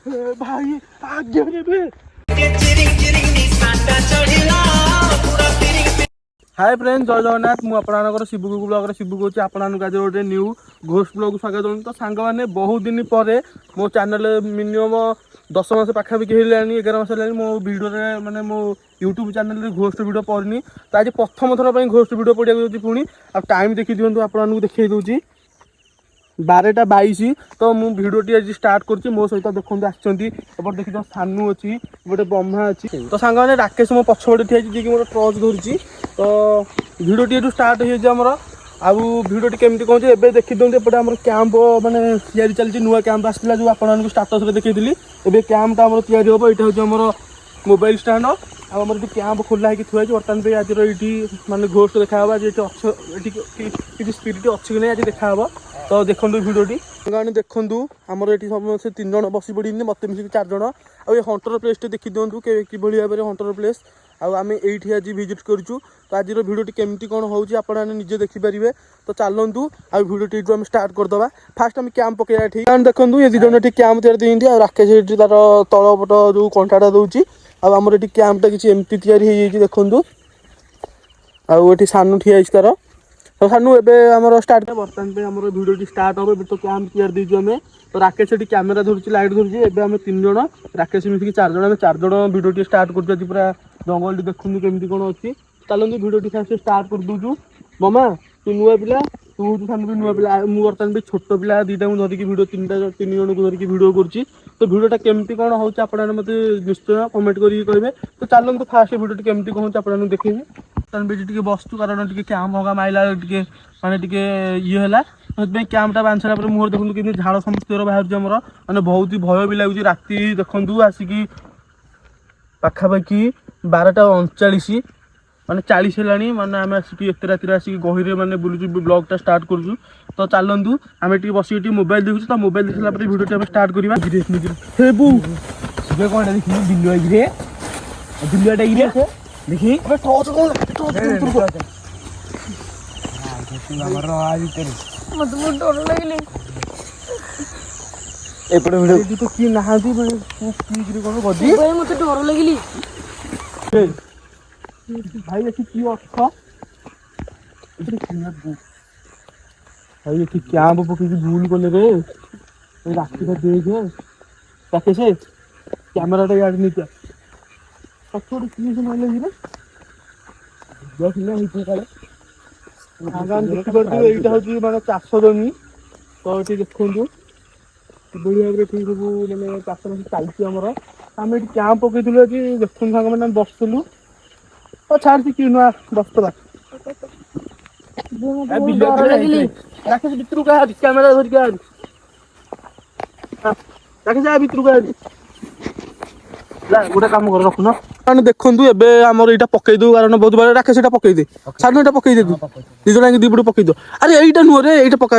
भाई आगे hi friend जय जगन्नाथ मुझे शिवगु ब्लॉग शिवु कौच आपको आज गोटे न्यू घोष ब्लॉग स्वागत दूँ। तो सांग मैंने बहुत दिन पर मो चैनल मिनिमम 10 मास पाखापाखि है 11 मास है मो वीडियो माने मो यूट्यूब चैनल घोष वीडियो पड़नी। तो आज प्रथम थर पर घोष वीडियो पड़ा पुणी आ टाइम देखी दिखाँ आपको देखी दूसरी 12:22। तो मु भिडियो आज स्टार्ट कर मो सहित देखते आसपट देखी सानू अच्छी गोटे ब्रह्मा अच्छी। तो सांग मैंने राकेश मो पछपटे ठिया जी मोर टर्च धरी। तो भिडियो स्टार्ट होमर आउ भिडियो केमती कौन ए देखी दिखाते एपटे आम कैंप मैंने या चलती नुआ कैंप आसाला जो आपको स्टाटस देखी ए कैंपटा हम या यहाँ हूँ मोबाइल स्टाण्ड आम ये कैंप खोला है थुआ बर्तमान पे आज ये मानने घोष देखा किसी स्पिरिट अच्छी कि नहीं आज देखा। तो देखो भिडियोटी गाँव देखूँ आमर ये समस्त 3 जन बस पड़ी मत मिसिक 4 जन आ हंटर प्लेस देखी दिखाँ कि भाव में हंटर प्लेस आम ये आज विजिट करूँ। तो आज भिडियोटी केमती कौन होची आपने निजे देखिपारे। तो चलतु आ भिडियोटी आम स्टार्ट करदे। फास्ट आम कैंप पकड़ा ठीक देखूँ ये 2 जन कैंप तैयार दिखती आ राकेश तार तलपट जो कंटाटा दूसरी आमर ये कैंपटा किसी एमती या देखूँ आठ सानू ठिया तार। तो सानू एम स्टार्ट बर्तमान पे आम भिडियो स्टार्ट हम तो कैंप तैयार दीजिए आम। तो राकेश ये कैमेरा धरुची लाइट धरुची एवं आम 3 जन राकेश मिसिक 4 जन आम 4 जन भिडियो स्टार्ट कर पूरा जंगल देखूँ केमती कौन अच्छी। चलते भिडियो फास्ट स्टार्ट कर दूँ। मामा तू नुआ पिला तू हूँ सामने भी नुआ पिला मुझे बर्तमान भी छोट पिला 2टा धरिकी भिडियो 3 जन को धरिकी भिडियो करुँची। तो भिडियोटा केमती कौन हो मत निश्चय कमेंट करेंगे कहे। तो चलते फास्ट भिडियो केमती कौन हो देखी बर्तमान बसचु कारण कैंप भगा माइला माने ये है कैंपटा बांध सारा मुहर देखो कि झाड़ समस्त बाहर मैंने बहुत ही भय भी लगुच। राति देखूँ आसिकी पाखापाखि 12:39 माने 40 है माने आम आसिक एत राति आसिक गहिरे माने बुलूँ ब्लॉगटा स्टार्ट करूँ। तो चलतु आम बस मोबाइल देखुँ। तो मोबाइल देख सारा भिडियो स्टार्ट करवा कौन देखिए बिलुआटा देखी तो किए ना मत डर लगे भाई ये कि अर्थ भाई ये कैंप पकई भूल कले रे राखी देखे राकेश कैमेराटा याद नहीं क्या पछोड़ किए से मारले रे देखिए हूँ माने चाष जमी। तो ये देखूँ बढ़िया भाव ठीक सब मैंने चाष बास चलती आमर आम ये कैंप पकईलु कि देखुन साग मैंने बसलु तो छाड़ी कि नुआ बसला राकेश भितर कैमेरा धरिक राकेश भितर गोटे कम कर रखुन मैंने देखूँ एवं आम यहाँ पकई दू कारण बहुत बार राकेश पकई दे सानू यहाँ पकई दे 2 जन 2 पट पकई दो। अरे यहीटा नुह रे ये पका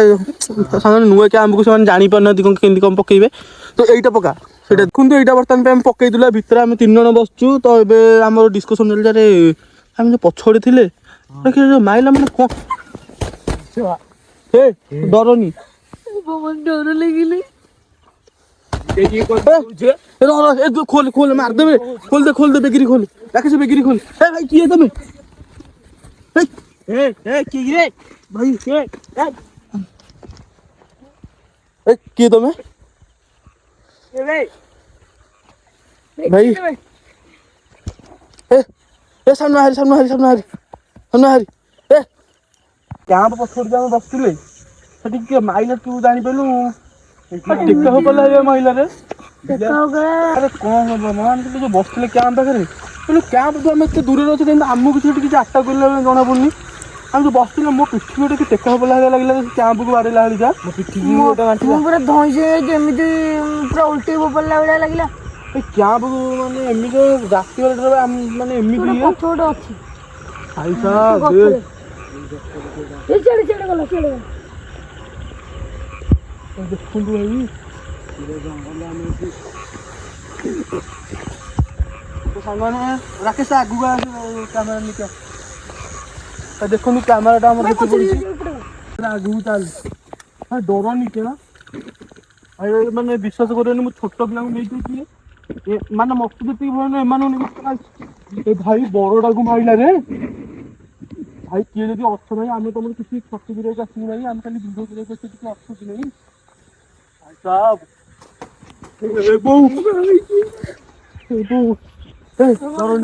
सामने नुआ कैंप को जानी पारना कमी कम पकईबे। तो यहीटा पका से देखूँ यहाँ बर्तमान पे पकई दूला भितर आम 3 जन बसचु। तो ये आम डिस्कसन चल रे आम जो पछड़े थे माइला मैंने कौन डरनी डर लगे खोल खोल मार दे खोल दे बेगिरी खोल राकेश बेगिरी खोल भाई किए तुम भाई किए तुम भाई सामने हारी कैंप पछड़ बसते माइला तू जानी पेलु टिका हो पड़ा महिला रे अरे कौन हम मान जो बसते कैंप पाखे कैंप तो आम एत दूर अच्छे आमको किसी आटा कर जना पड़नी आम जो बसते मो पिठी गोटे कि टेका पड़ा लगे कैंप को बाड़ेला पूरा धई पूरा उल्टी पड़ा भाया लगे कैंप माने एमती राति माने एमती देखुं भाई तो सामने राकेश आगू कैमेरा निका देखो कैमेराटा आगू चल डर नहीं क्या ଭାଇ ମାନେ ବିଶ୍ୱାସ କରିବେନି ମୁଁ ଛୋଟ ପିଲାଙ୍କୁ ନେଇଯାଇଛି ମାନେ ମତେ ଯେତିକି ଭୟ ନୁହେଁ ଏମାନଙ୍କୁ ନେଇକି ଏ ଭାଇ ବରଟାକୁ ମାରିଲା ରେ ଭାଇ କିଏ ଯଦି ଅଛ ଭାଇ ଆମେ ତମର କିଛି କ୍ଷତି କରିବାକୁ ଆସିବୁ ଭାଇ ଆମେ ଖାଲି ଭିଡ଼ିଓ କରିବାକୁ ଆସିଛୁ କିଛି ଅସୁଛି ନାହିଁ ଭାଇ ସାବ ଏ ବୋଉ ଏ ବୋଉ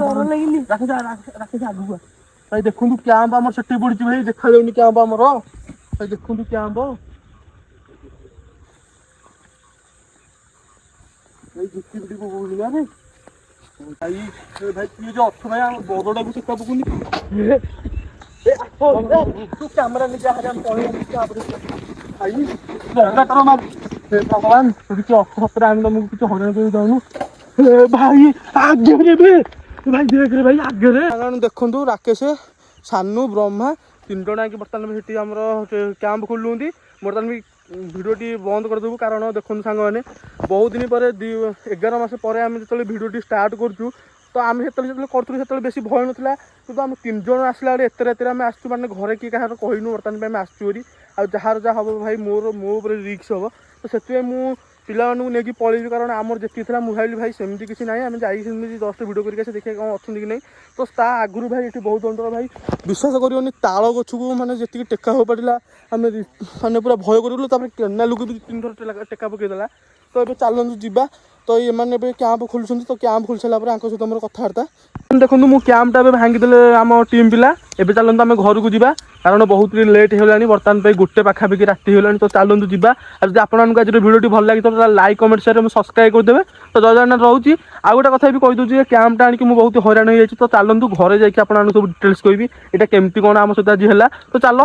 ଡର ଲାଗିଲି ରାକେଶ ଆଗକୁ ଆ ଭାଇ ଦେଖନ୍ତୁ କ୍ୟାମ୍ପ ଆମର ସେଠି ପଡିଛି ଭାଇ ଦେଖାଯାଉନି କ୍ୟାମ୍ପ ଆମର ଭାଇ ଦେଖନ୍ତୁ କ୍ୟାମ୍ପ ଭାଇ ଜିତି ପିଟି ପକଉଛନ୍ତି ନା ଭାଇ ଭାଇ କିଏ ଯେ ଅଛ ଭାଇ ଆମ ବରଟାକୁ ଟେକା ପକଉନି ତୁ କ୍ୟାମେରା ନେଇକି ଆରେ ଆମେ ପଳେଇ ତାପରେ ଭାଇ ଲଗାତାର ମାର ହେ ଭଗବାନ ତୁ କିଛି ଅର୍ଥ ସତରେ ଆମେ ତମକୁ କିଛି ହଇରାଣ କରିବାକୁ ଚାହୁଁନୁ ଭାଇ ଆଗରେ ବେ ଭାଇ ଦେଖରେ ଭାଇ ଆଗରେ ଦେଖନ୍ତୁ ରାକେଶ ସାନୁ ବ୍ରହ୍ମା 3 ଜଣ ଆକି ବର୍ତ୍ତମାନ ସେଠି ଆମର କ୍ୟାମ୍ପ ଖୋଲୁଛନ୍ତି ବର୍ତ୍ତମାନ ବି ଭିଡ଼ିଓଟି ବନ୍ଦ କରିଦେବୁ କାରଣ ଦେଖନ୍ତୁ ସାଙ୍ଗମାନେ ବହୁତ ଦିନ ପରେ 11 ମାସ ପରେ ଆମେ ଯେତେବେଳେ ଭିଡ଼ିଓଟି ଷ୍ଟାର୍ଟ କରୁଛୁ ତ ଆମେ ଯେତେବେଳେ କରୁଥିଲୁ ସେତେବେଳେ ବେଶୀ ଭୟ ନଥିଲା କିନ୍ତୁ ଆମେ 3 ଜଣ ଆସିଲା ବେଳେ ଏତେ ରାତିରେ ଆମେ ଆସିଛୁ ମାନେ ଘରେ କିଏ କାହାର କହିନୁ ବର୍ତ୍ତମାନ ପାଇଁ ଆମେ ଆସିଛୁ ବୋଲି ଆଉ ଯାହାର ଯାହା ହେବ ଭାଇ ମୋ ଉପରେ ରିକ୍ସ ହେବ ତ ସେଥିପାଇଁ ମୁଁ ପିଲାମାନଙ୍କୁ ନେଇକି ପଳେଇବି କାରଣ ଆମର ଯେତିକି ଥିଲା ମୁଁ ଭାବିଲି ଭାଇ ସେମିତି କିଛି ନାହିଁ ଆମେ ଯାଇକି ସେମିତି ଜଷ୍ଟ ଭିଡ଼ିଓ କରିକି ଆସି ଦେଖିବା କ'ଣ ଅଛନ୍ତି କି ନାହିଁ ତ ତା ଆଗରୁ ଭାଇ ଏଠି ବହୁତ ଅଞ୍ଚଳ ଭାଇ ବିଶ୍ୱାସ କରିବନି ତାଳ ଗଛକୁ ମାନେ ଯେତିକି ଟେକା ହବ ପଡ଼ିଲା ଆମେ ମାନେ ପୁରା ଭୟ କରିଗଲୁ ତାପରେ କେନାଲକୁ ବି 3 ଥର ଟେକା ପକେଇଦେଲା ତ ଏବେ ଚାଲନ୍ତୁ ଯିବା ତ ଏମାନେ ଏବେ କ୍ୟାମ୍ପ ଖୋଲୁଛନ୍ତି ତ କ୍ୟାମ୍ପ ଖୋଲି ସାରିଲା ପରେ ଆଙ୍କ ସହିତ ଆମର କଥାବାର୍ତ୍ତା ଦେଖନ୍ତୁ ମୁଁ କ୍ୟାମ୍ପଟା ଏବେ ଭାଙ୍ଗିଦେଲେ ଆମ ଟିମ୍ ପିଲା ଏବେ ଚାଲନ୍ତୁ ଆମେ ଘରକୁ ଯିବା କାରଣ ବହୁତ ଲେଟ୍ ହେଇଗଲାଣି ବର୍ତ୍ତମାନ ପାଇଁ 1 ପାଖାପାଖି ରାତି ହେଇଗଲାଣି ତ ଚାଲନ୍ତୁ ଯିବା ଆଉ ଯଦି ଆପଣମାନଙ୍କୁ ଆଜିର ଭିଡ଼ିଓଟି ଭଲ ଲାଗିଥିବ ତାହେଲେ ଲାଇକ୍ କମେଣ୍ଟ ସେୟାର ଏବଂ ସବସ୍କ୍ରାଇବ୍ କରିଦେବେ ତ ଜୟ ଜଗନ୍ନାଥ ରହୁଛି ଆଉ ଗୋଟେ କଥା ବି କହିଦେଉଛି ଯେ କ୍ୟାମ୍ପଟା ଆଣିକି ମୁଁ ବହୁତ ହଇରାଣ ହେଇଯାଇଛି ତ ଚାଲନ୍ତୁ ଘରେ ଯାଇକି ଆପଣମାନଙ୍କୁ ସବୁ ଡିଟେଲ୍ସ କହିବି ଏଇଟା କେମିତି କ'ଣ ଆମ ସହିତ ଆଜି ହେଲା ତ ଚାଲ